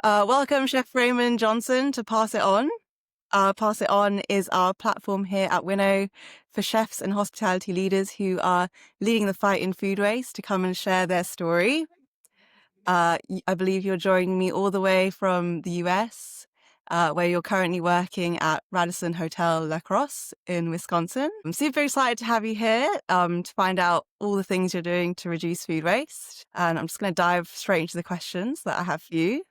Welcome, Chef Raymond Johnson, to Pass It On. Pass It On is our platform here at Winnow for chefs and hospitality leaders who are leading the fight in food waste to come and share their story. I believe you're joining me all the way from the US, where you're currently working at Radisson Hotel La Crosse in Wisconsin. I'm super excited to have you here to find out all the things you're doing to reduce food waste. And I'm just going to dive straight into the questions that I have for you.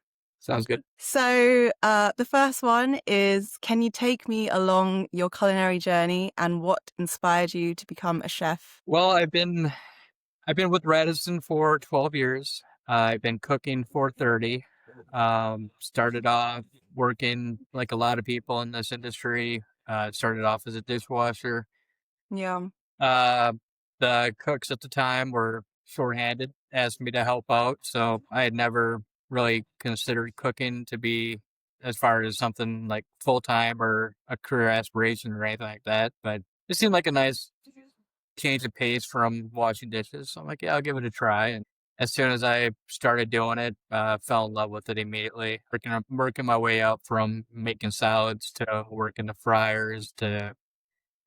Sounds good. So the first one is, can you take me along your culinary journey and what inspired you to become a chef? Well, I've been with Radisson for 12 years. I've been cooking for 30. Started off working like a lot of people in this industry. Started off as a dishwasher. Yeah, Uh, the cooks at the time were shorthanded, asked me to help out. So I had never really considered cooking to be as far as something like full time or a career aspiration or anything like that. But it seemed like a nice change of pace from washing dishes. So I'm like, yeah, I'll give it a try. And as soon as I started doing it, fell in love with it immediately. Working my way up from making salads to working the fryers to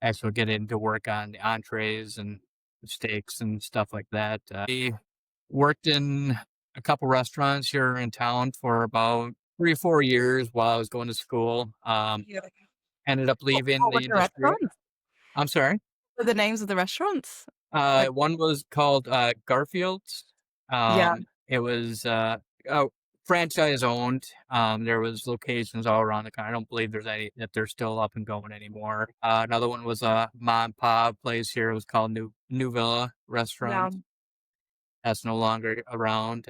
actually getting to work on the entrees and steaks and stuff like that. We worked in a couple restaurants here in town for about 3 or 4 years while I was going to school. yeah. Ended up leaving What were the the industry. restaurants? I'm sorry. What were the names of the restaurants? Like, One was called Garfield's. yeah, It was franchise owned. There was locations all around the country. I don't believe there's any that they're still up and going anymore. Another one was a mom and pop place here. It was called New Villa yeah, Restaurant. That's no longer around.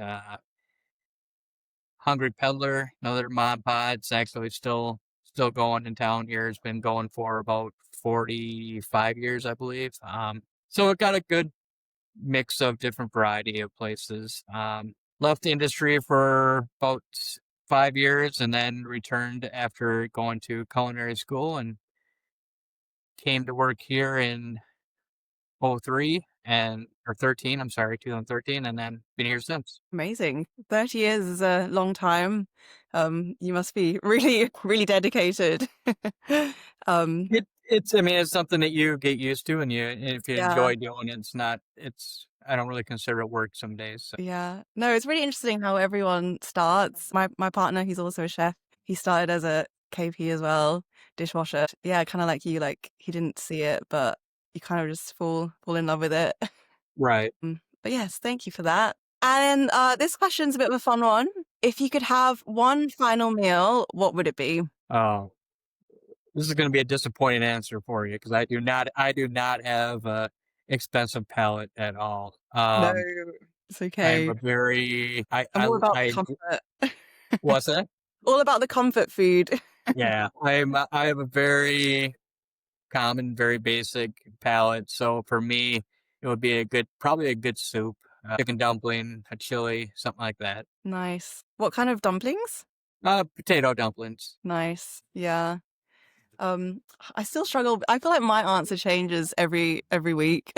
Hungry Peddler, another mom and pop. It's actually still going in town here. It's been going for about 45 years, I believe. So it got a good mix of different variety of places. Left the industry for about 5 years and then returned after going to culinary school and came to work here in '03 and or 13, I'm sorry, 2013, and then been here since. amazing. 30 years is a long time. You must be really, really dedicated. Um, It's I mean it's something that you get used to and if you yeah, enjoy doing it, I don't really consider it work some days. So. yeah. No, it's really interesting how everyone starts. My partner, he's also a chef. He started as a KP as well, dishwasher. Yeah, kind of like you, like he didn't see it, but you kind of just fall in love with it. Right. But yes, thank you for that. And this question's a bit of a fun one. If you could have one final meal, what would it be? Oh, this is going to be a disappointing answer for you because I do not have a expensive palate at all. No, it's I am okay. a very I'm all about the I comfort. what's that? All about the comfort food. Yeah, I have a very common, very basic palate. So for me, it would be probably a good soup, chicken dumpling, a chili, something like that. Nice. What kind of dumplings? Potato dumplings. Nice. Yeah. Um, I still struggle. I feel like my answer changes every week.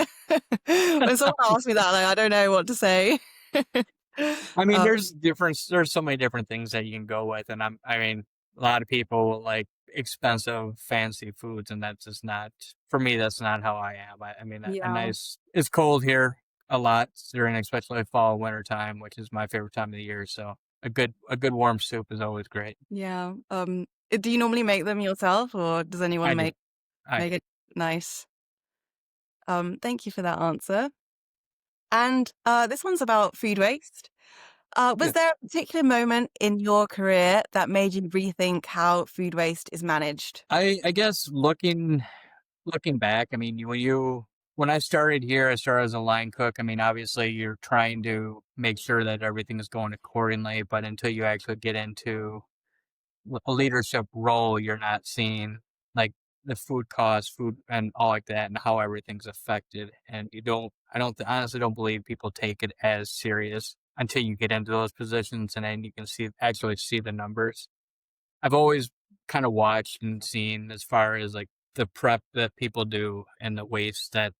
When someone asks me that, like I don't know what to say. I mean, Uh, there's so many different things that you can go with, and I mean, a lot of people like expensive, fancy foods, and that's just not for me. That's not how I am. I mean, a yeah, nice. It's cold here a lot during especially fall, winter time, which is my favorite time of the year. So a good warm soup is always great. yeah. Do you normally make them yourself, or does anyone I do. I make do. it nice? Thank you for that answer. And this one's about food waste. Was Yeah. there a particular moment in your career that made you rethink how food waste is managed? I guess looking back, I mean, when I started here, I started as a line cook. I mean, obviously, you're trying to make sure that everything is going accordingly, but until you actually get into a leadership role, you're not seeing like the food costs, food and all like that, and how everything's affected. And I don't honestly don't believe people take it as serious until you get into those positions, and then you can actually see the numbers. I've always kind of watched and seen as far as like the prep that people do and the waste that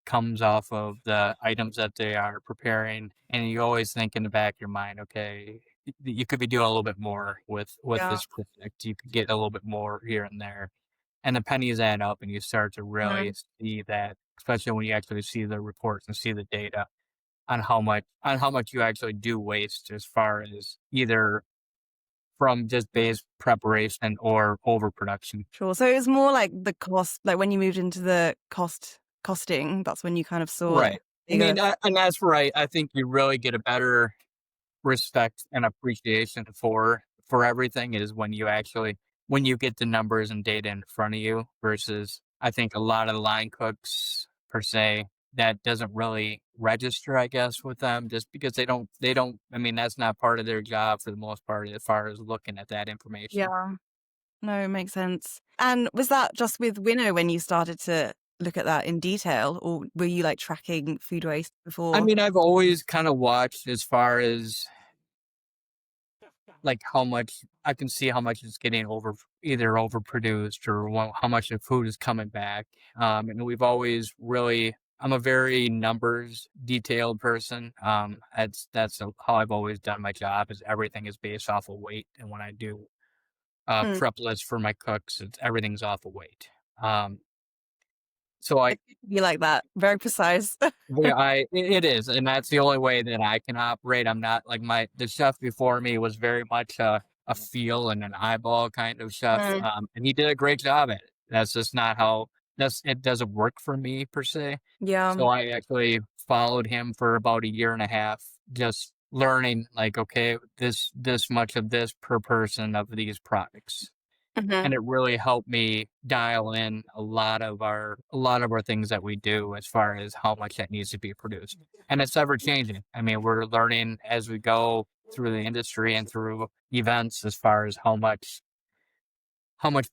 comes off of the items that they are preparing. And you always think in the back of your mind, okay, you could be doing a little bit more with Yeah. this product. You could get a little bit more here and there, and the pennies add up, and you start to really Mm. see that, especially when you actually see the reports and see the data on how much you actually do waste as far as either from just base preparation or overproduction. Sure. So it was more like the cost, like when you moved into the costing, that's when you kind of saw like Right. I bigger. mean, and that's right. I think you really get a better respect and appreciation for everything is when you actually when you get the numbers and data in front of you versus I think a lot of the line cooks per se that doesn't really register, I guess, with them just because they don't I mean that's not part of their job for the most part as far as looking at that information. Yeah. No, it makes sense. And was that just with Winnow when you started to look at that in detail, or were you like tracking food waste I before? mean, I've always kind of watched as far as like how much I can see how much is getting either overproduced or how much of food is coming back. And we've always really I'm a very numbers detailed person. How I've always done my job is everything is based off of weight. And when I do Mm. prep lists for my cooks, everything's off of weight. Um, so I could be like that, very precise. it is, and that's the only way that I can operate. I'm not like the chef before me was very much a feel and an eyeball kind of chef, Mm. and he did a great job at it. That's just not how it doesn't work for me per se. Yeah. So I actually followed him for about a year and a half, just learning like, okay, this much of this per person of these products Hmm. and it really helped me dial in a lot of our things that we do as far as how much that needs to be produced. And it's ever changing. I mean, we're learning as we go through the industry and through events as far as how much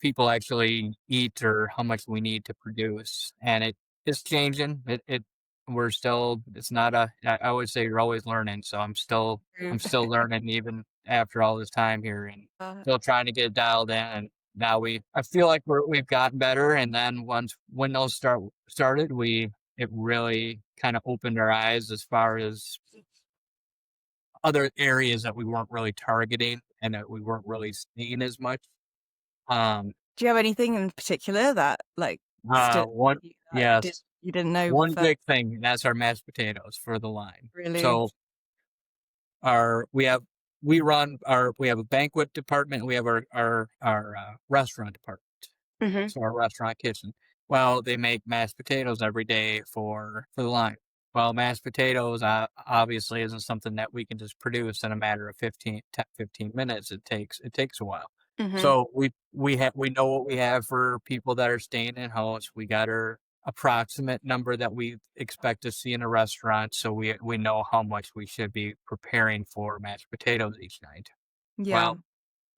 people actually eat or how much we need to produce. And it is changing. It we're still it's not a I always say you're always learning. So True. I'm still learning even after all this time here and Uh, still trying to get it dialed in. And now I feel like we've gotten better. And then when those started, it really kind of opened our eyes as far as other areas that we weren't really targeting and that we weren't really seeing as much. Um, do you have anything in particular that like stood one you that yes, you didn't know one before? big thing, that's our mashed potatoes for the line. Really? So our we have a banquet department, we have our restaurant department. Hmm. So our restaurant kitchen. Well, they make mashed potatoes every day for the line. Well, mashed potatoes obviously isn't something that we can just produce in a matter of 15 minutes. It takes a while. Hmm. So we know what we have for people that are staying in house. We got our approximate number that we expect to see in a restaurant, so we know how much we should be preparing for mashed potatoes each night. Yeah. Well,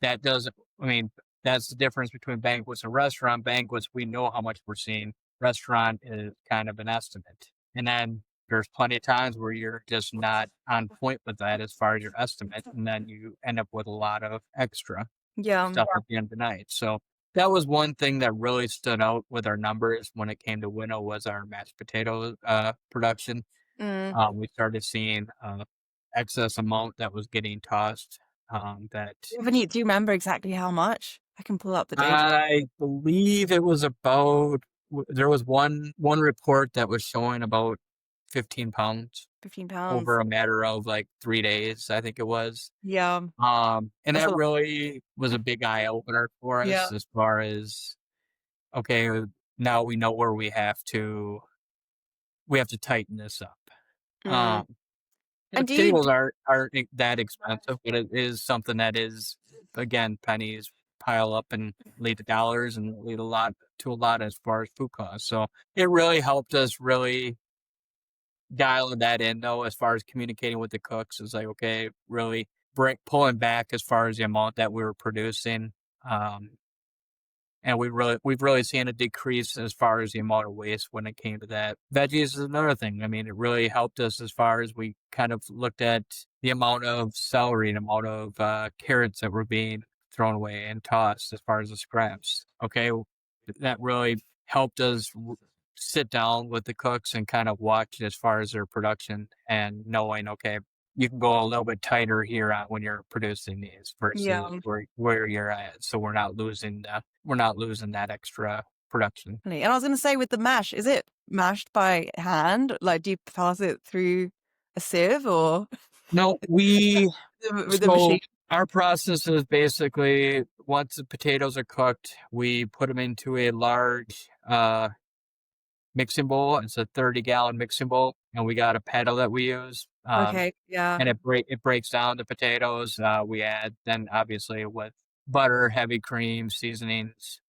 that doesn't I mean, that's the difference between banquets and restaurant. Banquets, we know how much we're seeing. Restaurant is kind of an estimate. And then there's plenty of times where you're just not on point with that as far as your estimate, and then you end up with a lot of extra Yeah. stuff at the end of the night. So that was one thing that really stood out with our numbers when it came to Winnow was our mashed potato production. Mm. We started seeing excess amount that was getting tossed. That Do you remember exactly how much? I can pull up the data. I believe it was about there was one report that was showing about 15 pounds 15 over pounds. a matter of like 3 days, I think it was. Yeah. And That's a that lot. really was a big eye opener for Yeah. us as far as okay, now we know where we have to tighten this up. Mm. Um, and the And do you, potatoes aren't that expensive, but it is something that is again pennies pile up and lead to dollars and lead a lot as far as food costs. So it really helped us really dialing that in though as far as communicating with the cooks is like okay, really pulling back as far as the amount that we were producing. Um, and we've really seen a decrease as far as the amount of waste when it came to that. Veggies is another thing. I mean, it really helped us as far as we kind of looked at the amount of celery and amount of carrots that were being thrown away and tossed as far as the scraps. Okay, that really helped us sit down with the cooks and kind of watch as far as their production and knowing, okay, you can go a little bit tighter here on when you're producing these versus Yeah. where you're at. So we're not losing that extra production. And I was going to say with the mash, is it mashed by hand? Like, do you pass it through a sieve or No, with the machine? so our process is basically once the potatoes are cooked, we put them into a large mixing bowl. It's a 30-gallon mixing bowl, and we got a pedal that we use. Okay, yeah. And it breaks down the potatoes. We add then obviously with butter, heavy cream, seasonings,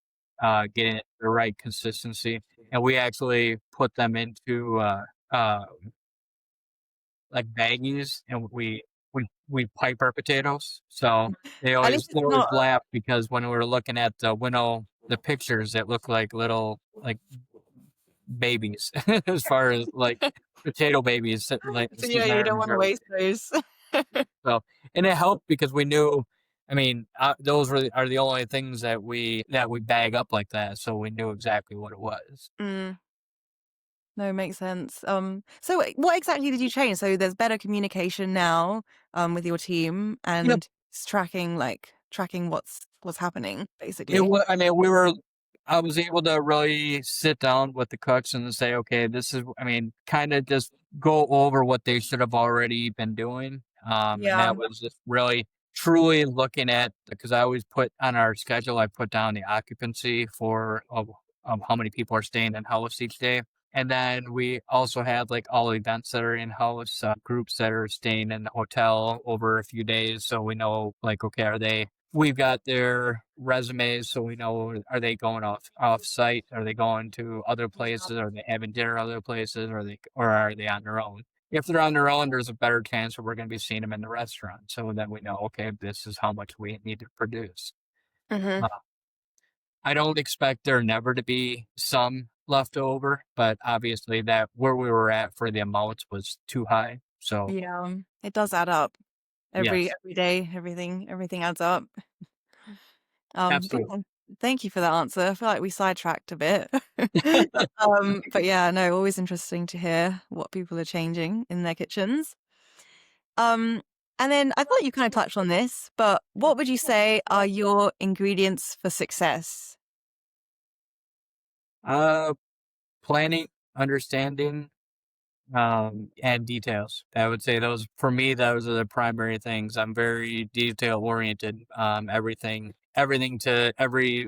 getting it the right consistency, and we actually put them into uh, like baggies, and we pipe our potatoes. So At least they it's always not. laugh because when we were looking at the Winnow the pictures, it looked like little like babies as far as like potato babies So yeah, sitting you there in don't the want to dirt. waste those. So, and it helped because we knew, I mean, those are the only things that we bag up like that, so we knew exactly what it was. Mm, no, makes sense. So what exactly did you change? So there's better communication now, with your team, Yep. and it's tracking what's happening, It basically. was. I mean, I was able to really sit down with the cooks and say, okay, this is. I mean, kind of just go over what they should have already been doing. And Yeah. that was just really truly looking at because I always put on our schedule. I put down the occupancy of how many people are staying in house each day. And then we also have like all events that are in house, groups that are staying in the hotel over a few days. So we know, like, okay, we've got their resumes, so we know are they going off site? Are they going to other places? Are they having dinner other places? Or are they on their own? If they're on their own, there's a better chance that we're going to be seeing them in the restaurant. So then we know, okay, this is how much we need to produce. Hmm. Uh, I don't expect there never to be some left over, but obviously that where we were at for the amounts was too high. So Yeah, it does add up. Every yes, every day, everything adds up. But absolutely. yeah, thank you for that answer. I feel like we sidetracked a bit. But yeah, no, always interesting to hear what people are changing in their kitchens. Um, and then I thought you kind of touched on this, but what would you say are your ingredients for success? Uh, Planning, understanding, and details. I would say those for me, those are the primary things. I'm very detail oriented. Everything to every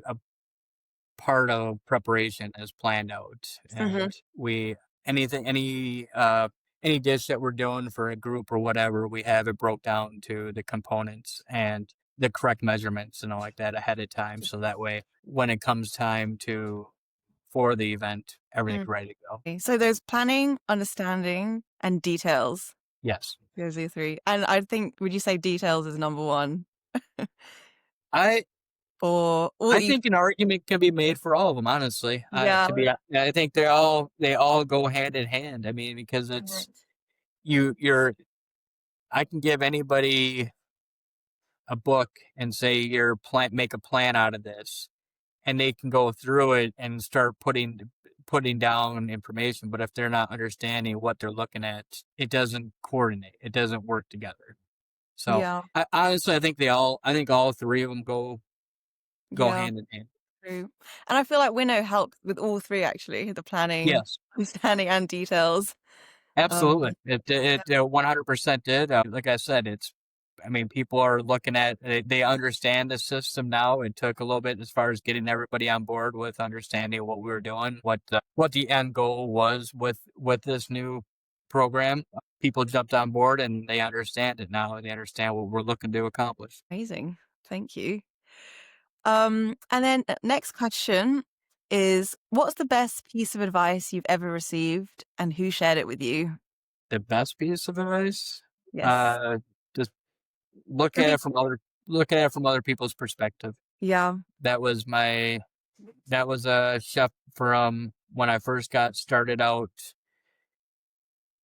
part of preparation is planned out, Hmm. and we anything any dish that we're doing for a group or whatever, we have it broke down to the components and the correct measurements and all like that ahead of time, so that way when it comes time to for the event, everything's ready to go. Okay, so there's planning, understanding, and details. Yes. Those are your three. And I think, would you say details is number one? I Or I you, think an argument can be made for all of them, honestly. yeah. I think they all go hand in hand. I mean, because it's Mhm. you're I can give anybody a book and say make a plan out of this, and they can go through it and start putting down information. But if they're not understanding what they're looking at, it doesn't coordinate. It doesn't work together. So Yeah. I think I think all three of them go Yeah. hand in hand. True. And I feel like Winnow helped with all three actually, the planning, Yes. understanding, and details. Absolutely. Um, It 100% did. Like I said, I mean, people are looking at, they understand the system now. It took a little bit as far as getting everybody on board with understanding what we were doing, what the end goal was with this new program. People jumped on board and they understand it now and they understand what we're looking to accomplish. Amazing. Thank you. And then next question is, what's the best piece of advice you've ever received, and who shared it with you? The best piece of advice, Yes. uh, just Could be. look at it from other people's perspective. Yeah. That was my That was a chef from when I first got started out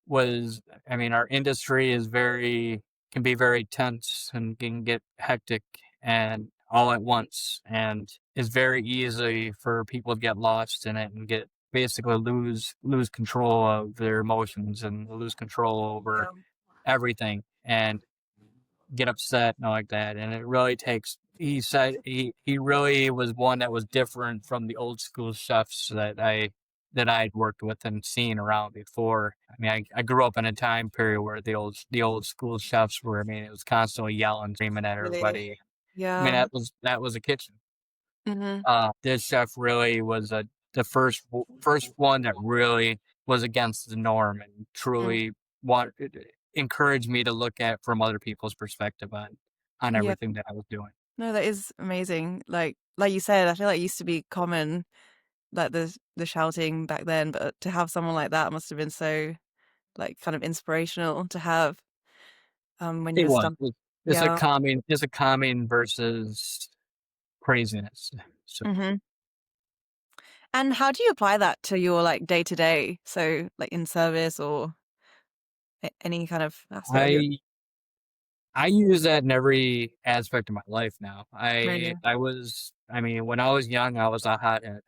was I mean, our industry is can be very tense and can get hectic and all at once and it's very easy for people to get lost in it and get basically lose control of their emotions and lose control over Yeah. everything. and get upset and all like that. And it really takes. He said he really was one that was different from the old school chefs that I'd worked with and seen around before. I mean, I grew up in a time period where the old school chefs were. I mean, it was constantly yelling, screaming at Really? everybody. I mean, Yeah. that was a kitchen. Mhm. This chef really was the first one that really was against the norm and Mm. truly wanted encouraged me to look at from other people's perspective on Yeah. everything that I was doing. No, that is amazing. Like you said, I feel like it used to be common, like the shouting back then, but to have someone like that must have been so like kind of inspirational to have when you It were was. stuck. Yeah. It's a calming versus craziness. So Mhm. And how do you apply that to your like day to day? So like in service or any kind of aspect of your I I use that in every aspect of my life now. really, I mean, when I was young, I was a hothead.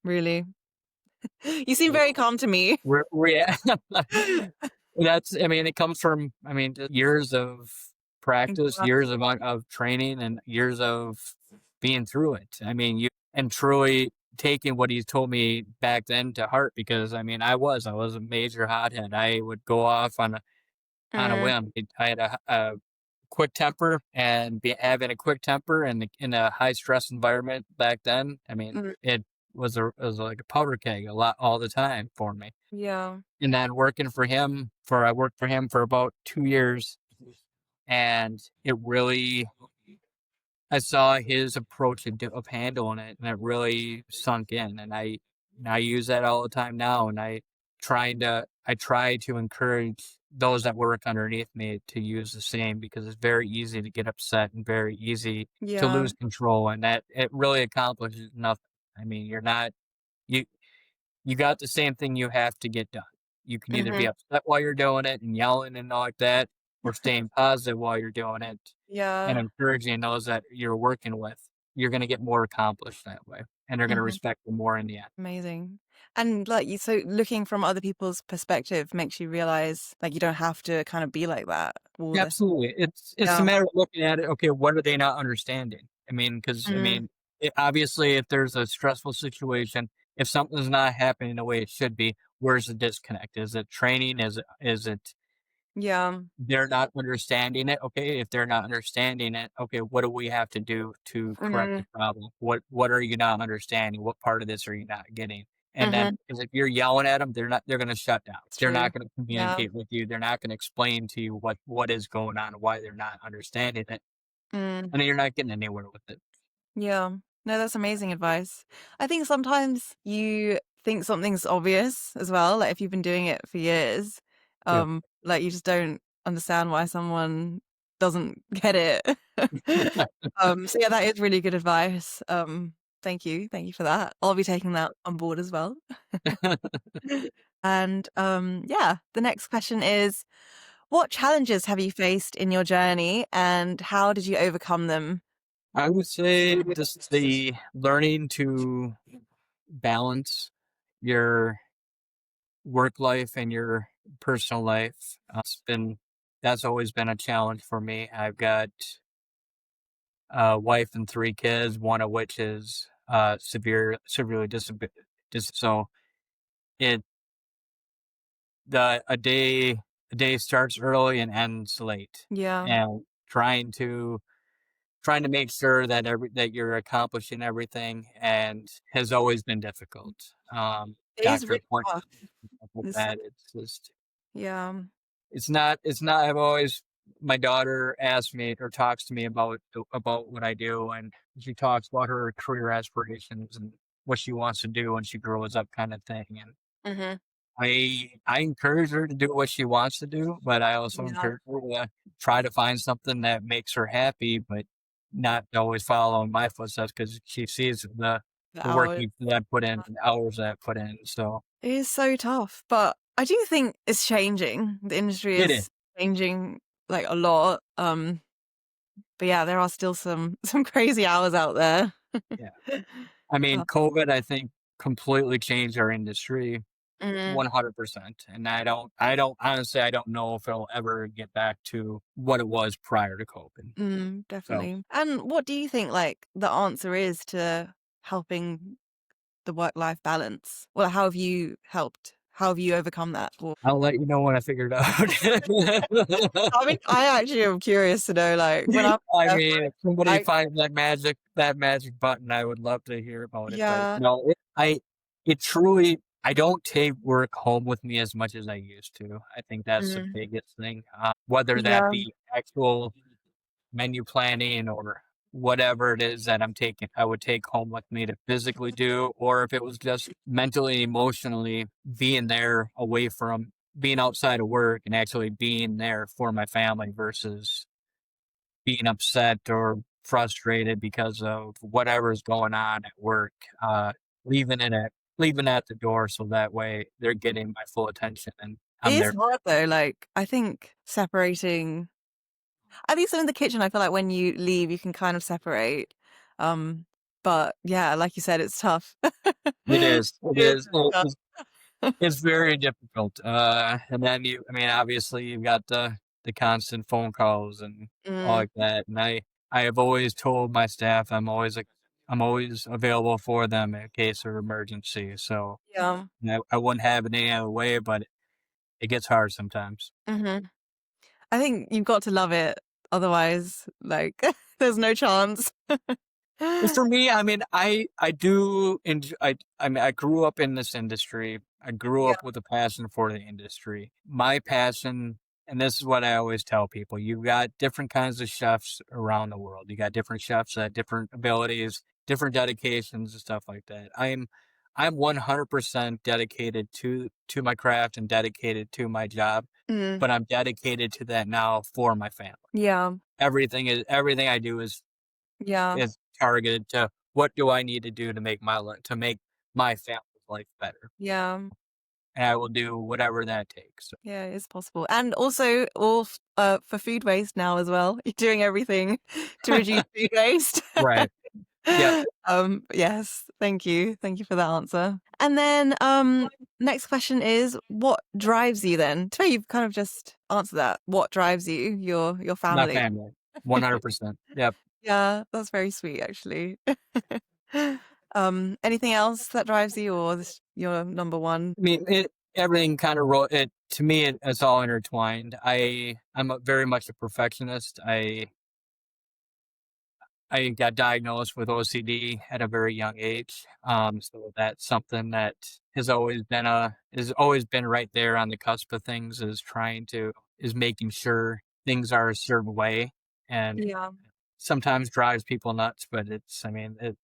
really. You seem very calm to me. Yeah. I mean, it comes from, I mean, just years of practice, Yeah. years of training, and years of being through it. I mean, and truly taking what he told me back then to heart because, I mean, I was a major hothead. I would go off on a Mm, whim. I had a quick temper and having a quick temper and in a high stress environment back then. I mean, mm, it was like a powder keg a lot all the time for me. yeah. And then I worked for him for about 2 years, and it really I saw his approach of handling it, and it really sunk in. And I use that all the time now, and I try to encourage those that work underneath me to use the same because it's very easy to get upset and very easy to Yeah. lose control, and that it really accomplishes nothing. I mean, you you got the same thing you have to get done. You can either be Mhm. upset while you're doing it and yelling and all like that, or staying positive while you're doing it and Yeah. encouraging those that you're working with. You're going to get more accomplished that way, and they're going to Mhm. respect you more in the end. Amazing. And like you so looking from other people's perspective makes you realize like you don't have to kind of be like that all the Absolutely, it's a yeah. matter of looking at it. Okay, what are they not understanding? I mean, because I Mm, mean, obviously, if there's a stressful situation, if something's not happening the way it should be, where's the disconnect? Is it training? Is it yeah. they're not understanding it? Okay, if they're not understanding it, okay, what do we have to do to correct the Mm, problem? What are you not understanding? What part of this are you not getting? And then mhm. because if you're yelling at them, they're gonna shut down. It's They're true. not gonna Yeah. communicate with you. They're not gonna explain to you what is going on, why they're not understanding it, Mm. and then you're not getting anywhere with it. Yeah. No, that's amazing advice. I think sometimes you think something's obvious as well, like if you've been doing it for years, Too. like you just don't understand why someone doesn't get it. So yeah, that is really good advice. Thank you. Thank you for that. I'll be taking that on board as well. And yeah, the next question is, what challenges have you faced in your journey and how did you overcome them? I would say just the learning to balance your work life and your personal life. That's always been a challenge for me. I've got a wife and 3 kids, one of which is severely disabled. So it the a day starts early and ends late, Yeah. and trying to make sure that that you're accomplishing everything and has always been difficult. It is Doctor really appointments, tough. stuff like This that. It's just yeah. it's not I've always my daughter asks me or talks to me about what I do, and she talks about her career aspirations and what she wants to do when she grows up kind of thing, and Mhm. I encourage her to do what she wants to do, but I also Yeah. encourage her to try to find something that makes her happy, but not always follow in my footsteps because she sees The the work hours. that I put in, the hours that I put in. So It is so tough, but I do think it's changing. The industry it is, is changing like a lot. But yeah, there are still some some crazy hours out there. yeah. I mean, Uh, COVID, I think, completely changed our industry. Mm, 100%. And honestly, I don't know if it'll ever get back to what it was prior to COVID. So definitely. And what do you think, like, the answer is to helping the work-life balance? Well, how have you helped? How have you overcome that? Or I'll let you know when I figure it out. I mean, I actually am curious to know, like, when I'm I there, mean, if somebody I finds that magic button, I would love to hear about it. But yeah, no, it truly, I don't take work home with me as much as I used to. I think that's the mm, biggest thing. Whether that yeah, be actual menu planning or whatever it is that I would take home with me to physically do, or if it was just mentally, emotionally being there away from being outside of work and actually being there for my family versus being upset or frustrated because of whatever's going on at work, leaving it at leaving at the door so that way they're getting my full attention and it I'm is there. hard though. Like, I think separating, at least in the kitchen, I feel like when you leave, you can kind of separate. Um, but yeah, like you said, it's tough. It is. It It is. is tough. It's very difficult. And then I mean, obviously you've got the constant phone calls and all Mm, like that. And I have always told my staff I'm always available for them in case of emergency. So yeah. I wouldn't have it any other way, but it gets hard sometimes. hmm I think you've got to love it. Otherwise, like, there's no chance. Well, for me, I mean, I do enjoy. I mean, I grew up in this industry. I grew Yeah. up with a passion for the industry. My passion, and this is what I always tell people: you've got different kinds of chefs around the world. You got different chefs that have different abilities, different dedications, and stuff like that. I'm 100% dedicated to my craft and dedicated to my job, Mm, but I'm dedicated to that now for my family. yeah. Everything I do Yeah. is targeted to what do I need to do to to make my family's life better, Yeah. and I will do whatever that takes. So, Yeah, it's possible. And also for food waste now as well. You're doing everything to reduce food waste. right. Yep. Yes, thank you. Thank you for that answer. And then next question is what drives you then? To me, you've kind of just answered that. What drives you? Your My family. family. 100%. Yep. Yeah, that's very sweet actually. Anything else that drives you or this your number one? I mean, everything kind of it to me. It's all intertwined. I'm very much a perfectionist. I got diagnosed with OCD at a very young age. So that's something that has always been right there on the cusp of things is making sure things are a certain way, and Yeah. sometimes drives people nuts. But I mean, it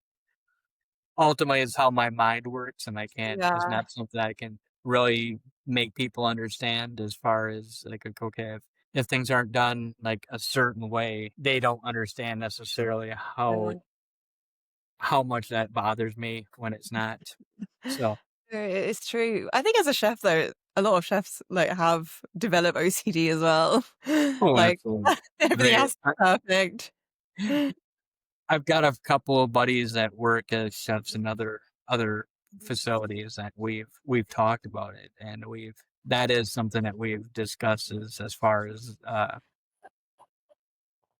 ultimately is how my mind works, and it's Yeah. not something I can really make people understand as far as like, okay, if things aren't done like a certain way, they don't understand necessarily Yeah. how much that bothers me when it's not. So, It's true. I think as a chef though, a lot of chefs like have developed OCD as well. oh, Like absolutely. everything They, has to be perfect. I've got a couple of buddies that work as chefs in other facilities that we've talked about it, and we've that is something that we've discussed as far as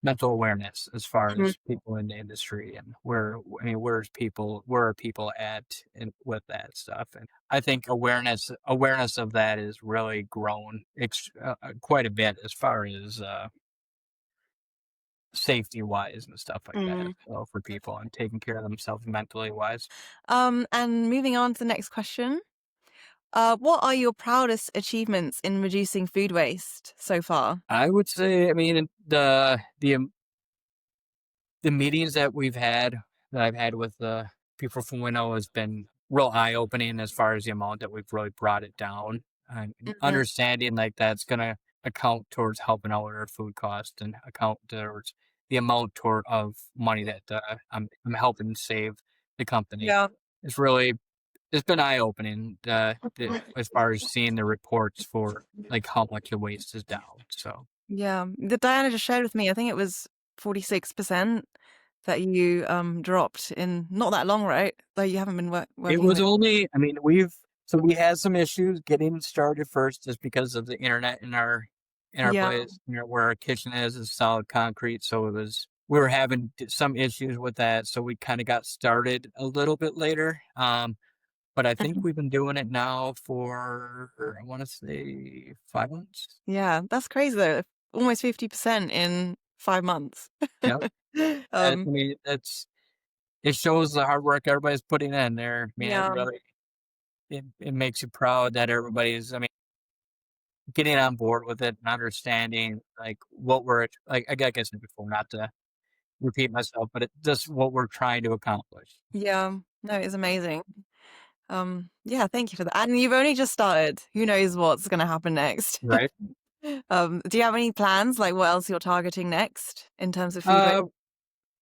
mental awareness, as far Mhm. as people in the industry and where are people at with that stuff. And I think awareness of that is really grown quite a bit as far as safety wise and stuff like that. Mm. So for people and taking care of themselves mentally wise, And moving on to the next question. What are your proudest achievements in reducing food waste so far? I would say, I mean, the meetings that I've had with the people from Winnow has been real eye opening as far as the amount that we've really brought it down and Mhm. understanding like that's going to account towards helping out with our food cost and account towards the amount of money that I'm helping save the company. Yeah. It's really it's been eye opening as far as seeing the reports for like how much the waste is down. So Yeah. The Diana just shared with me, I think it was 46% that you dropped in not that long, right? Like you haven't been it working was with. only, I mean, So we had some issues getting started first, just because of the internet in our Yeah. place, where our kitchen is solid concrete. So we were having some issues with that. So we kind of got started a little bit later. But I think Mhm. we've been doing it now for, I want to say, 5 months. Yeah, that's crazy though. Almost 50% in 5 months. Yeah. I Um, mean, it shows the hard work everybody's putting in there. I mean, it yeah, really, it makes you proud that everybody's, I mean, getting on board with it and understanding like what we're like I said before, not to repeat myself, but it just what we're trying to accomplish. yeah. No, it's amazing. Yeah, thank you for that. And you've only just started. Who knows what's going to happen next? Right. Do you have any plans, like what else you're targeting next in terms of food waste?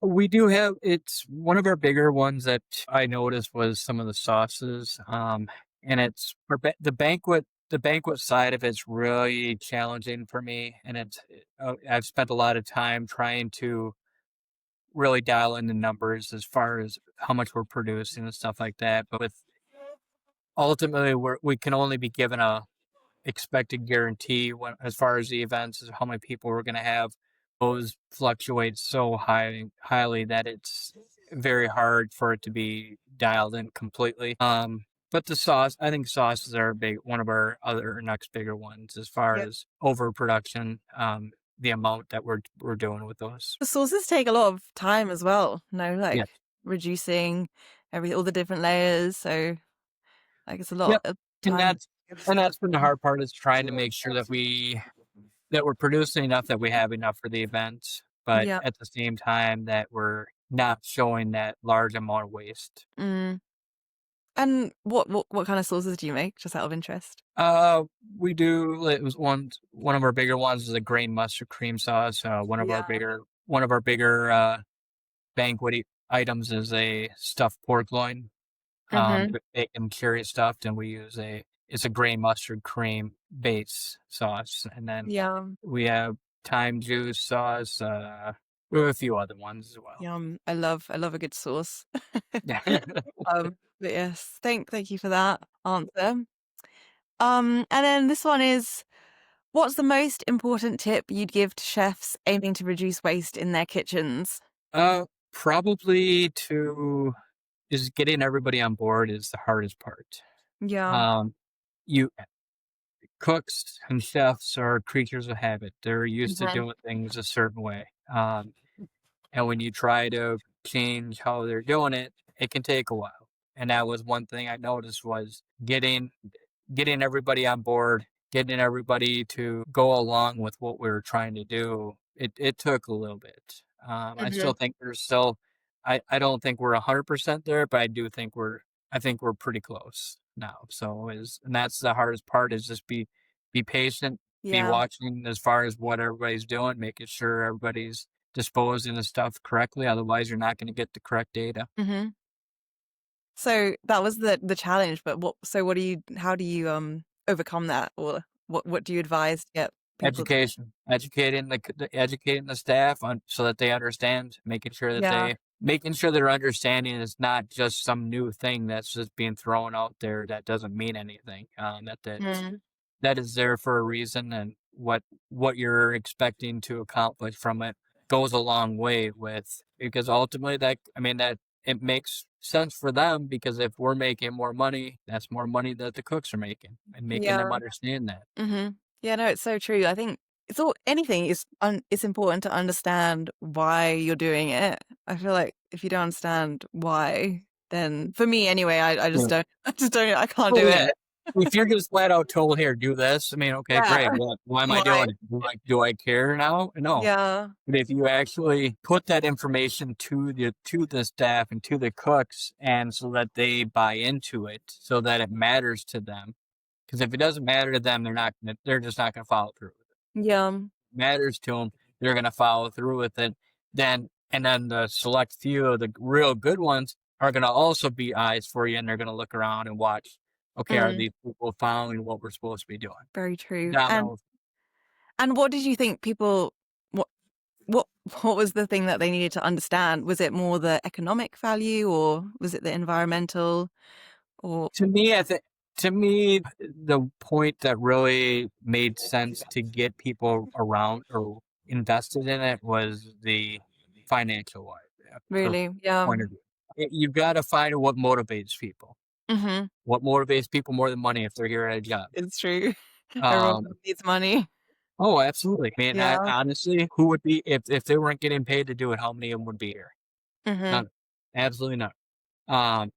Uh, we do have, it's one of our bigger ones that I noticed was some of the sauces. And it's for the banquet side of it's really challenging for me. And I've spent a lot of time trying to really dial in the numbers as far as how much we're producing and stuff like that. But with ultimately, we can only be given a expected guarantee when, as far as the events, is how many people we're going to have. Those fluctuate so highly that it's very hard for it to be dialed in completely. But the sauce, I think sauces are one of our other next bigger ones as far Yeah. as overproduction. The amount that we're doing with those. The sauces take a lot of time as well, no, Yeah. like reducing all the different layers. So like it's a lot Yep. of And time. that's been the hard part, is trying to make sure that we're producing enough, that we have enough for the events, but Yeah. at the same time that we're not showing that large amount of waste. Mm. And what kind of sauces do you make, just out of interest? Uh, we do. It was one of our bigger ones is a grain mustard cream sauce. Yeah. One of our bigger banquet items is a stuffed pork loin, Mm-hmm. with bacon curry stuffed, and we use it's a grain mustard cream base sauce, and then Yeah. we have thyme juice sauce. We have a few other ones as well. Yum. I love a good sauce. Yeah. But yes, thank you for that answer. And then this one is, what's the most important tip you'd give to chefs aiming to reduce waste in their kitchens? Probably to is getting everybody on board is the hardest part. Yeah. Um, you cooks and chefs are creatures of habit. They're used to Mhm. doing things a certain way. And when you try to change how they're doing it, it can take a while. And that was one thing I noticed, was getting everybody on board, getting everybody to go along with what we were trying to do. It took a little bit. I Mhm. still think there's still, I don't think we're 100% there, but I think we're pretty close now. And that's the hardest part, is just be patient, be Yeah. watching as far as what everybody's doing, making sure everybody's disposing the stuff correctly. Otherwise, you're not going to get the correct data. Mhm. So that was the challenge, but how do you overcome that, or what do you advise to get people to? Education, educating the staff on, so that they understand, Yeah. making sure their understanding is not just some new thing that's just being thrown out there that doesn't mean anything. Mm. That is there for a reason, and what you're expecting to accomplish from it goes a long way with, because ultimately that it makes sense for them, because if we're making more money, that's more money that the cooks are making, and making them Yeah. understand that. Mhm. Yeah, no, it's so true. I think it's all anything is it's important to understand why you're doing it. I feel like if you don't understand why, then for me anyway, I just don't I can't Oh do yeah. it. If you're just flat out told, "Here, do this," I mean, okay, Yeah. great. Why am I Why? doing it? Do I care now? No. Yeah. But if you actually put that information to the staff and to the cooks, and so that they buy into it, so that it matters to them. Because if it doesn't matter to them, they're just not gonna follow through with it. Yeah. Matters to them, they're gonna follow through with it. Then the select few of the real good ones are gonna also be eyes for you, and they're gonna look around and watch, okay, are Mm, these people following what we're supposed to be doing? very true. Dominoes. And what did you think people what what what was the thing that they needed to understand? Was it more the economic value, or was it the environmental, or To me, To me, the point that really made sense to get people around or invested in it was the financial Really? Yeah. point of view. You've got to find what motivates people. Mhm. What motivates people more than money if they're here at a job? It's true. Everyone Um, needs money. oh, absolutely. I mean, Yeah. honestly, who would be if they weren't getting paid to do it? How many of them would be here? Mhm. None. Absolutely none. Um,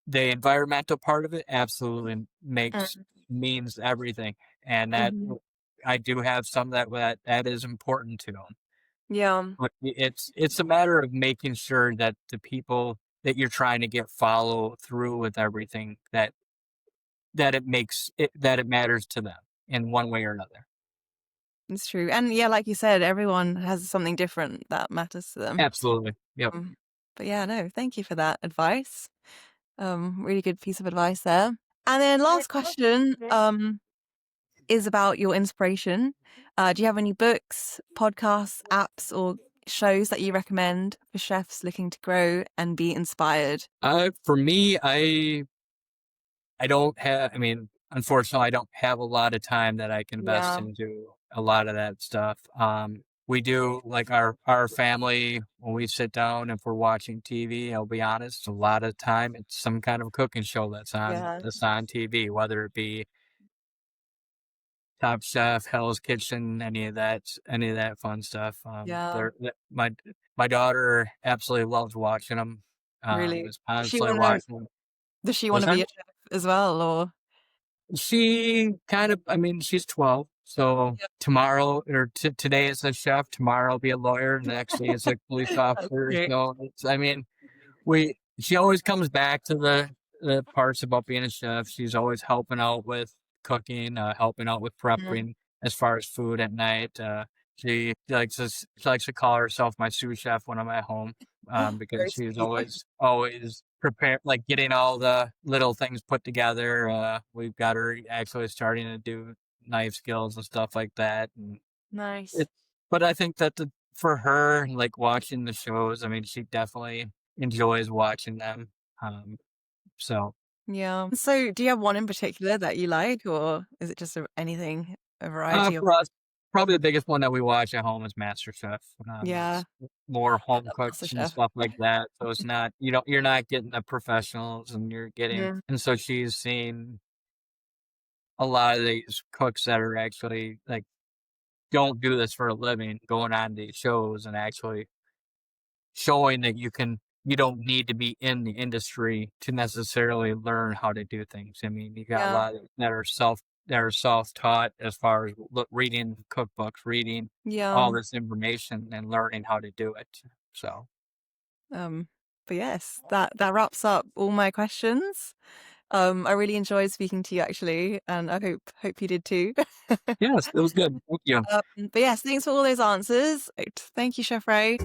the environmental part of it absolutely Mm. means everything, and that Mhm. I do have some that is important to them. Yeah. But it's a matter of making sure that the people that you're trying to get follow through with everything that it matters to them in one way or another. It's true. And yeah, like you said, everyone has something different that matters to them. Absolutely. Yep. Um, but yeah, no, thank you for that advice. Really good piece of advice there. And then last question, is about your inspiration. Do you have any books, podcasts, apps, or shows that you recommend for chefs looking to grow and be inspired? For me, I don't have. I mean, unfortunately, I don't have a lot of time that I can invest Yeah. into a lot of that stuff. We do like our family when we sit down if we're watching TV. I'll be honest, a lot of time it's some kind of cooking show Yeah. that's on TV, whether it be Top Chef, Hell's Kitchen, any of that fun stuff. Yeah. My daughter absolutely loves watching them. Really. Is Does she constantly want to? watching them. Does she want What's to that? be a chef as well, or? She kind of, I mean, she's 12. So Yep. tomorrow or today is a chef, tomorrow will be a lawyer, and the next day is a police That's officer. great. So I mean, she always comes back to the parts about being a chef. She's always helping out with cooking, helping out with Mm. prepping as far as food at night. She likes to call herself my sous chef when I'm at home, because Very she's sweet. always prepared, like getting all the little things put together. We've got her actually starting to do knife skills and stuff like that, and Nice. it. But I think that for her, like watching the shows, I mean, she definitely enjoys watching them. Um, so Yeah. So, do you have one in particular that you like, or is it just anything, a variety of? for us, probably the biggest one that we watch at home is MasterChef. Yeah, It's more I home love cooks and MasterChef. stuff like that. So it's not you're not getting the professionals, and you're getting Mm. and so she's seen a lot of these cooks that are actually like don't do this for a living, going on these shows and actually showing that you don't need to be in the industry to necessarily learn how to do things. I mean, you got a Yeah. lot that are self-taught as far as reading cookbooks, reading Yeah. all this information and learning how to do it. So, Um, but yes, that wraps up all my questions. I really enjoyed speaking to you actually, and I hope you did too. yes, it was good. Thank you. But yes, thanks for all those answers. Thank you, Chef Ray.